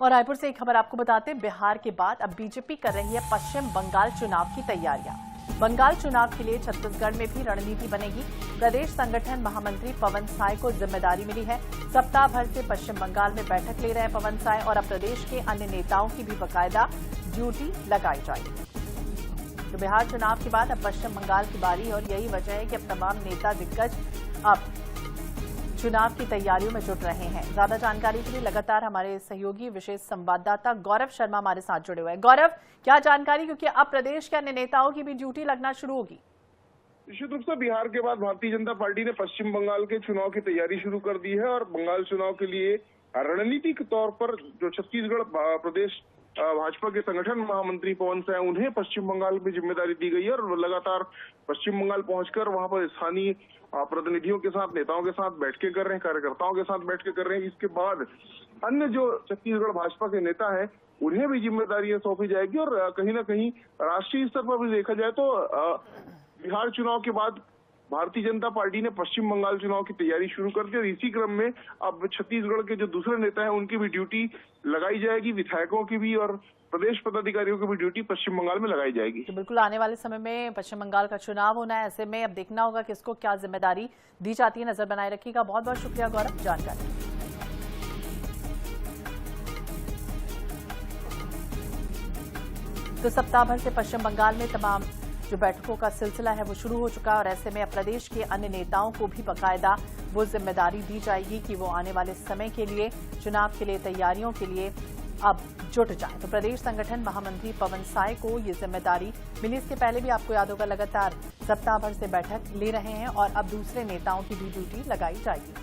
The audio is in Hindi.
और रायपुर से एक खबर आपको बताते हैं। बिहार के बाद अब बीजेपी कर रही है पश्चिम बंगाल चुनाव की तैयारियां। बंगाल चुनाव के लिए छत्तीसगढ़ में भी रणनीति बनेगी। प्रदेश संगठन महामंत्री पवन साय को जिम्मेदारी मिली है। सप्ताह भर से पश्चिम बंगाल में बैठक ले रहे हैं पवन साय और अब प्रदेश के अन्य नेताओं की भी बाकायदा ड्यूटी लगाई जाएगी। तो बिहार चुनाव के बाद अब पश्चिम बंगाल की बारी और यही वजह है कि अब तमाम नेता दिग्गज अब चुनाव की तैयारियों में जुट रहे हैं। ज्यादा जानकारी के लिए लगातार हमारे सहयोगी विशेष संवाददाता गौरव शर्मा हमारे साथ जुड़े हुए हैं। गौरव, क्या जानकारी, क्योंकि अब प्रदेश के अन्य नेताओं की भी ड्यूटी लगना शुरू होगी। निश्चित रूप से बिहार के बाद भारतीय जनता पार्टी ने पश्चिम बंगाल के चुनाव की तैयारी शुरू कर दी है और बंगाल चुनाव के लिए रणनीतिक तौर पर जो छत्तीसगढ़ प्रदेश भाजपा के संगठन महामंत्री पवन साय उन्हें पश्चिम बंगाल में जिम्मेदारी दी गई है और लगातार पश्चिम बंगाल पहुंचकर वहां पर स्थानीय प्रतिनिधियों के साथ, नेताओं के साथ बैठकें कर रहे हैं, कार्यकर्ताओं के साथ बैठकें कर रहे हैं। इसके बाद अन्य जो छत्तीसगढ़ भाजपा के नेता हैं उन्हें भी जिम्मेदारियां सौंपी जाएगी और कहीं ना कहीं राष्ट्रीय स्तर पर भी देखा जाए तो बिहार चुनाव के बाद भारतीय जनता पार्टी ने पश्चिम बंगाल चुनाव की तैयारी शुरू कर दी और इसी क्रम में अब छत्तीसगढ़ के जो दूसरे नेता हैं उनकी भी ड्यूटी लगाई जाएगी, विधायकों की भी और प्रदेश पदाधिकारियों की भी ड्यूटी पश्चिम बंगाल में लगाई जाएगी। तो बिल्कुल आने वाले समय में पश्चिम बंगाल का चुनाव होना है, ऐसे में अब देखना होगा कि इसको क्या जिम्मेदारी दी जाती है। नजर बनाए रखिएगा। बहुत बहुत शुक्रिया गौरव जानकारी। तो सप्ताह भर से पश्चिम बंगाल में तमाम जो बैठकों का सिलसिला है वो शुरू हो चुका है और ऐसे में अब प्रदेश के अन्य नेताओं को भी बाकायदा वो जिम्मेदारी दी जाएगी कि वो आने वाले समय के लिए चुनाव के लिए तैयारियों के लिए अब जुट जाएं। तो प्रदेश संगठन महामंत्री पवन साय को ये जिम्मेदारी मिली। इसके पहले भी आपको याद होगा लगातार सप्ताह भर से बैठक ले रहे हैं और अब दूसरे नेताओं की भी ड्यूटी लगाई जाएगी।